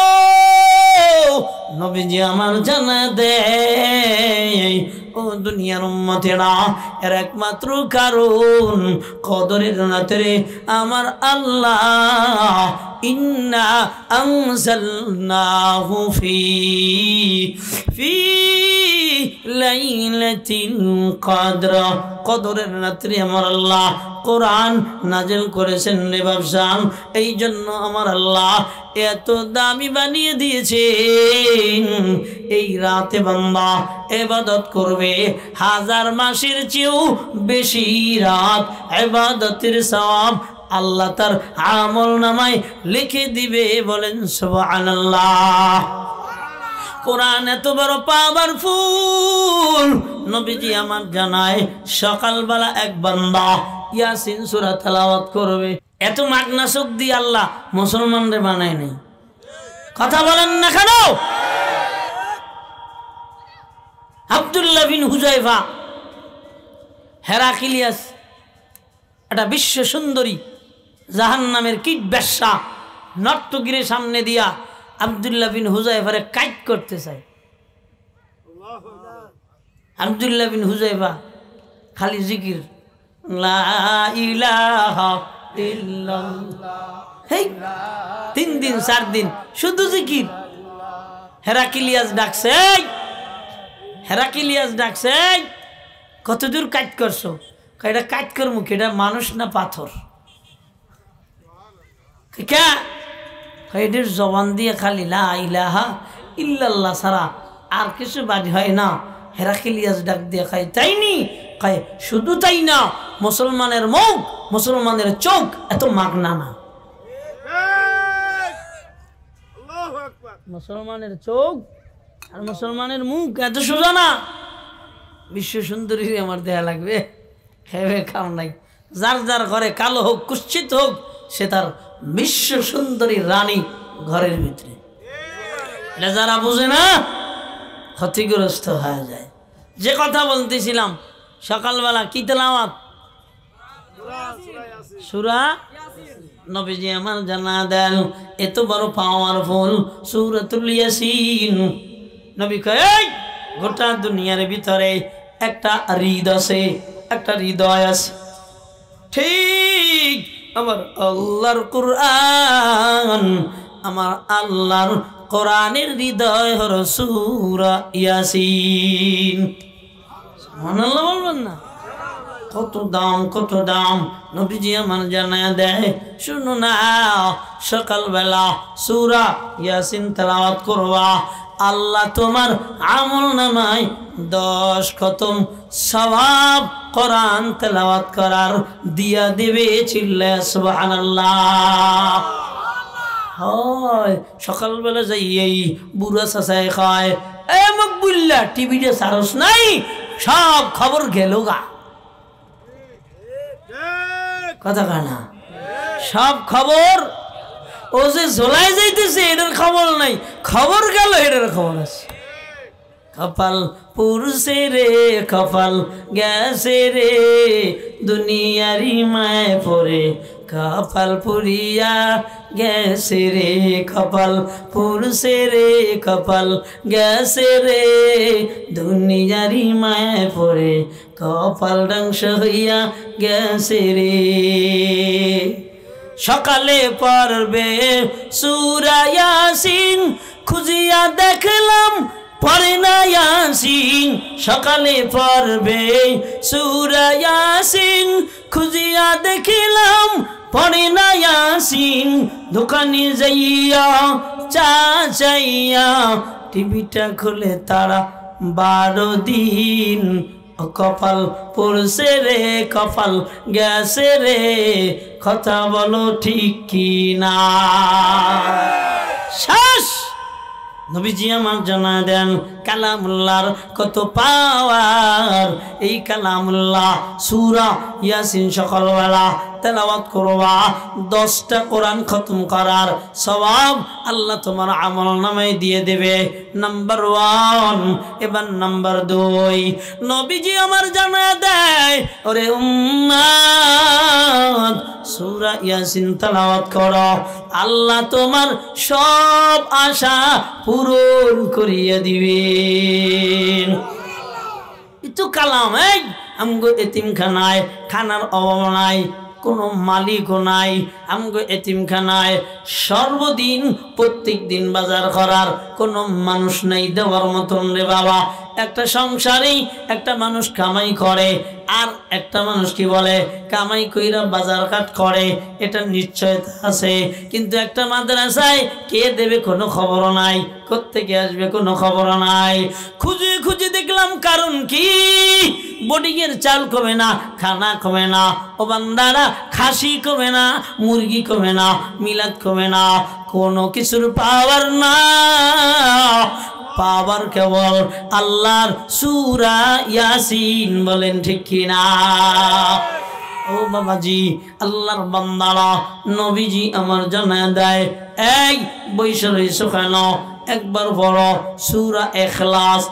নবীজি আমার জানা দেয়, ও দুনিয়ার উম্মতেরা, এর একমাত্র কারণ কদরের রাতে আমার আল্লাহ ইন্না আনজালনাহু ফি লাইলাতিল কদর, কদরের রাতে আমার আল্লাহ কোরআন নাজিল করেছেন রে বাবজান। এই জন্য আমার আল্লাহ এত দামি বানিয়ে দিয়েছেন, এই রাতে বান্দা ইবাদত করবে হাজার মাসের চেয়েও বেশি রাত ইবাদতের সওয়াব আল্লাহ তার আমল নামায় লিখে দিবে। বলেন সুবহানাল্লাহ। কোরআন এত বড় পাওয়ারফুল, নবীজি আমার জানায় সকালবেলা এক বান্দা ইয়াসিন সূরা তেলাওয়াত করবে। এত মাগনা শক্তি আল্লাহ মুসলমানদের বানায় নাই। কথা বলেন না কেন? আব্দুল্লাহ বিন হুযায়ফা হেরাক্লিয়াস, একটা বিশ্ব সুন্দরী জাহান্নামের কীট বেশ্যা নর্তকীর সামনে দিয়া আব্দুল্লাহ বিন হুযায়ফারে কাইট করতে চায়। আব্দুল্লাহ বিন হুযায়ফা খালি জিকির, লা ইলাহা ইল্লাল্লাহ, হেই 3 দিন 4 দিন শুধু জিকির। হেরাক্লিয়াস ডাকছে, হেরাক্লিয়াস ডাকছে, কতদূর কাজ করছো? এটা কাজ করবো কি? এটা মানুষ না পাথর? এদের জবান দিয়ে খালি লা ইলাহা ইল্লাল্লাহ ছাড়া আর কিছু বাদ হয় না। হেরাক্লিয়াস ডাক দিয়ে খাই, তাইনি? খায় শুধু তাই না, মুসলমানের মুখ, মুসলমানের চোখ এত মাগনা না। মুসলমানের চোখ আর মুসলমানের মুখ এত সোজা না। বিশ্ব সুন্দরী আমার দেয়া লাগবে, হেবে কাম নাই। যার যার ঘরে কালো হোক, কুৎসিত হোক, সে তার বিশ্ব সুন্দরী রানী ঘরের ভিতরে। এটা যারা বুঝে না ক্ষতিগ্রস্ত হয়ে যায়। যে কথা বলতেছিলাম, সকালবেলা কি তেলাওয়াত? সূরা নবীজি আমার জানা দেন এত বড় পাওয়ারফুল সূরাতুল ইয়াসিন। নবী কয় গোটা দুনিয়ার ভিতরে একটা হৃদ আছে, একটা হৃদয় আছে, ঠিক আমার আল্লাহর কোরআন, আমার আল্লাহর কোরআনের হৃদয় হলো সূরা ইয়াসিন। সুবহানাল্লাহ বলবেন না? কত দাম, কত দাম। নবীজি আমার জানায়া দেয়, শুনো না, সকালবেলা সূরা ইয়াসিন তেলাওয়াত করবা, আল্লাহ তোমার আমল নামায় 10 খতম সওয়াব কোরআন তেলাওয়াত করার দিয়া দেবে। চিল্লা সুবহানাল্লাহ। হয় সকালবেলা যাই এই বুড়া চাচাই খায়, এ মকবুল্লাহ টিভিতে সারস নাই, সব খবর গেল গা। কথা কানা, সব খবর ও যে ঝোলাই যাইতেছে এটার খবর নাই, খবর গেল এটার খবর আছে। কপাল পুরুষে রে, কপাল গেছে রে, দুনিয়ারি মায় পরে কপাল পুরিয়া গেছে রে, কপাল পুরুষে রে, কপাল গেছে রে, দুনিয়ারি মায় পরে কপাল ধ্বংস হইয়া গেছে রে। সকালে পড়বে সূরা ইয়াসিন, খুঁজিয়া দেখলাম পড়ে না ইয়াসিন। সকালে পড়বে সূরা ইয়াসিন, খুঁজিয়া দেখিলাম পড়ে না ইয়াসিন। দোকানে যাইয়া চা চাইয়া টিভিটা খুলে তারা 12 দিন কপাল পড়ছে রে, কপাল গেছে রে, কথা বলো ঠিক কি না। শেষ। নবীজি আমার জানা দেন কালামুল্লাহর কত পাওয়ার। এই কালামুল্লাহ সূরা ইয়াসিন সকালবেলা তেলাওয়াত করবা, 10টা কোরআন খতম করার সওয়াব আল্লাহ তোমার আমলনামায় দিয়ে দেবে। নাম্বার 1। এবার নাম্বার 2, নবীজি আমার জানা দেয় ওরে উম্মত সূরা ইয়াসিন তেলাওয়াত করো, আল্লাহ তোমার সব আশা পূরণ করিয়ে দিবেন। এতো কালাম। আমগো এতিমখানায় খানার অভাব নাই, কোনো মালিকও নাই। আমগো এতিমখানায় সর্বদিন প্রত্যেক দিন বাজার করার কোনো মানুষ নাই দেওয়ার মতন রে বাবা। একটা সংসারেই একটা মানুষ কামাই করে, আর একটা মানুষ কি বলে কামাই কইরা বাজার কাট করে, এটা নিশ্চয়তা আছে। কিন্তু একটা মাদ্রাসায় কে দেবে কোনো খবর নাই, কোত্থেকে আসবে কোনো খবর নাই। খুঁজে খুঁজে দেখলাম কারণ কি, বোর্ডিং এর চাল কমে না, খানা কমে না, ও বান্দারা খাসি কমে না, মুরগি কমে না, মিলাদ কমে না, কোনো কিছুর পাওয়ার না। পাওয়ার কেবল আল্লাহর সূরা ইয়াসিন। বলেন ঠিক কিনা? ও বাবাজি, আল্লাহর বান্দারা, নবীজি আমার জানা দেয় এই বৈশা রইছো কেন, একবার পড়ো সূরা ইখলাস,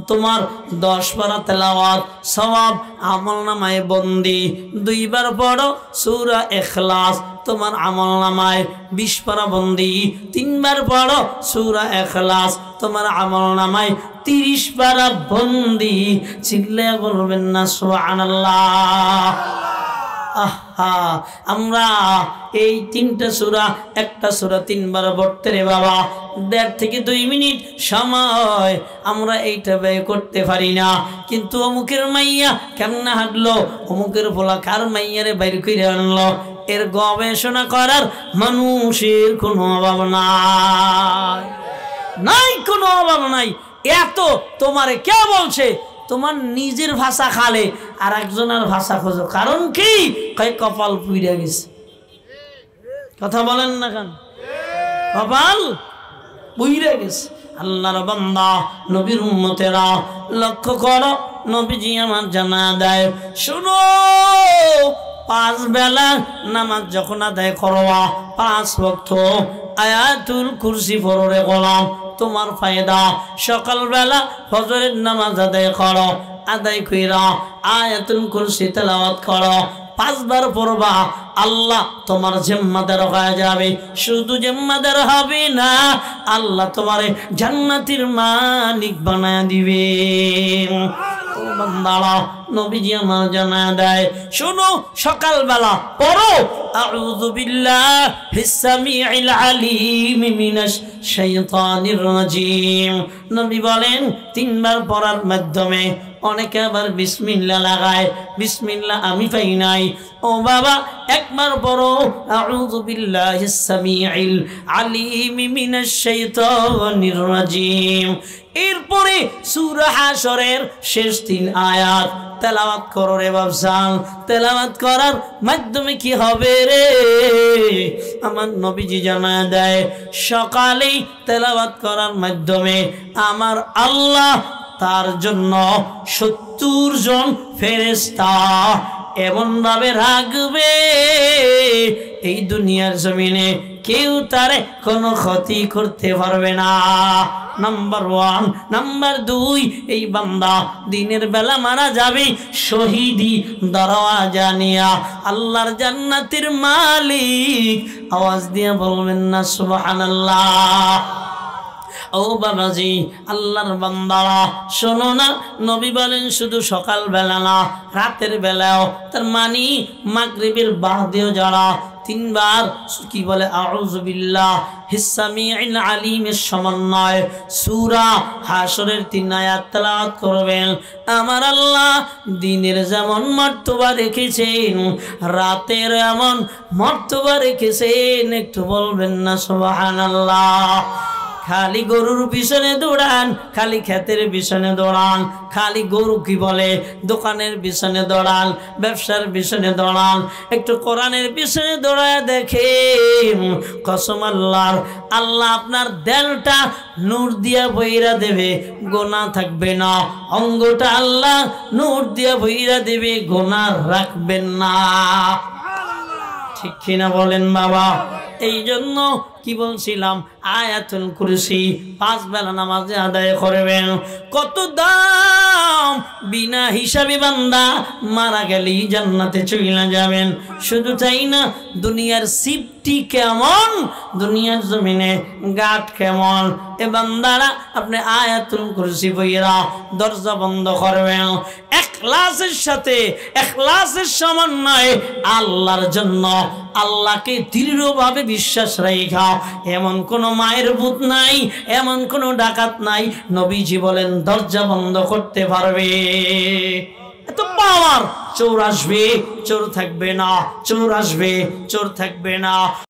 তোমার 10 পারা তেলাওয়াত সওয়াব আমলনামায় বন্দি। 2 বার পড়ো সূরা ইখলাস, তোমার আমলনামায় 20 পারা বন্দি। 3 বার পড়ো সূরা ইখলাস, তোমার আমলনামায় 30 পারা বন্দি। চিল্লায়া বলবেন না সুবহানাল্লাহ। আহা, আমরা এই 3টা সূরা, একটা সূরা 3 বার পড়তে রে বাবা 1.5 থেকে 2 মিনিট সময় আমরা এইটা ব্যয় করতে পারি না। কিন্তু অমুকের মাইয়া কেমনে হাঁটলো, অমুকের পোলা কার মাইয়ারে বাইর করে আনলো, এর গবেষণা করার মানুষের কোনো অভাব নাই, নাই কোনো অভাব নাই। এত তোমারে কে বলছে তোমার নিজের ভাষা খালে আর একজনের ভাষা খোঁজো? কারণ কি, কপাল পুইরা গেছে। কথা বলেন না কেন? কপাল পুইরা গেছে। আল্লাহর বান্দা, নবীর উম্মতেরা লক্ষ্য করো, নবীজি আমার জানা দেয় শুনো, 5 বেলা নামাজ যখন আদায় করবা, 5 ওয়াক্ত আয়াতুল কুরসি পড়ে গোলাম, তোমার ফায়দা। সকালবেলা ফজরের নামাজ আদায় করো, আদায় কইরা আয়াতুল কুরসি তেলাওয়াত করো, 5 বার পড়বা, আল্লাহ তোমার জিম্মাদার হয়ে যাবে। শুধু জিম্মাদার হবে না, আল্লাহ তোমারে জান্নাতের মালিক বানায় দিবে। ও বান্দারা, নবীজি আমার জানা দেয় শোনো, সকালবেলা পড়ো আউযু বিল্লাহিস সামিউল আলিম মিনাশ শাইতানির রাজিম। নবী বলেন 3 বার পড়ার মাধ্যমে অনেকে আবার বিসমিল্লাহ লাগায়, বিসমিল্লাহ আমি পাই নাই। ও বাবা, একবার পড়ো আউযু বিল্লাহিস সামিউল আলিম মিনাশ শাইতানির রাজিম। এরপরে সূরা হাশরের শেষ 3 আয়াত তেলাওয়াত করো রে বাবজান। তেলাওয়াত করার মাধ্যমে কি হবে রে? আমার নবীজি জানা দেয় সকালেই তেলাওয়াত করার মাধ্যমে আমার আল্লাহ তার জন্য 70 জন ফেরেশতা এমন ভাবে রাখবে, এই দুনিয়ার জমিনে কেউ তারে কোনো ক্ষতি করতে পারবে না। নাম্বার 1। নাম্বার 2, এই বান্দা দিনের বেলা মারা যাবে শহীদি দরওয়াজা নিয়া, আল্লাহর জান্নাতের মালিক। আওয়াজ দিয়ে বলবেন না সুবহানাল্লাহ। ও বাবাজি, আল্লাহর বান্দারা শোনো না, নবী বলেন শুধু সকাল বেলা না, রাতের বেলাও, তার মানে মাগরিবের বাদেও যারা 3 বার কি বলে আউযু বিল্লাহিস সামিউল আলিমের সমন্বয় সূরা হাশরের 3 আয়াত তেলাওয়াত করবেন, আমার আল্লাহ দিনের যেমন মর্তবা রেখেছেন, রাতের এমন মর্তবা রেখেছেন। একটু বলবেন না সুবহানাল্লাহ। খালি গরুর পিছনে দৌড়ান, খালি ক্ষেতের পিছনে দৌড়ান, খালি গরু কি বলে দোকানের পিছনে দৌড়ান, ব্যবসার পিছনে দৌড়ান, একটু কোরআনের পিছনে দৌড়ায় দেখেন কসম আল্লাহর, আল্লাহ আপনার দেলটা নূর দিয়া বইরা দেবে, গোনা থাকবে না। অঙ্গটা আল্লাহ নূর দিয়া বইরা দেবে, গোনা রাখবেন না। ঠিক কিনা বলেন বাবা? এই জন্য কি বলছিলাম, আয়াতুল কুরসি 5 বেলা নামাজে আদায় করবেন। কত দাম, বিনা হিসাবে বান্দা মারা গেলেই জান্নাতে চলে যাবেন। শুধু তাই না, দুনিয়ার সিফটি কেমন, দুনিয়ার জমিনে গাট কেমন, এ বান্দারা আপনি আয়াতুল কুরসি বইরা দরজা বন্ধ করবেন, ইখলাসের সাথে, ইখলাসের সমন্বয়ে আল্লাহর জন্য, আল্লাহকে দৃঢ়ভাবে বিশ্বাস রাখা। এমন কোন মায়ের ভূত নাই, এমন কোন ডাকাত নাই, নবীজি বলেন দরজা বন্ধ করতে পারবে। এত পাওয়ার। চোর আসবে, চোর থাকবে না, চোর আসবে, চোর থাকবে না।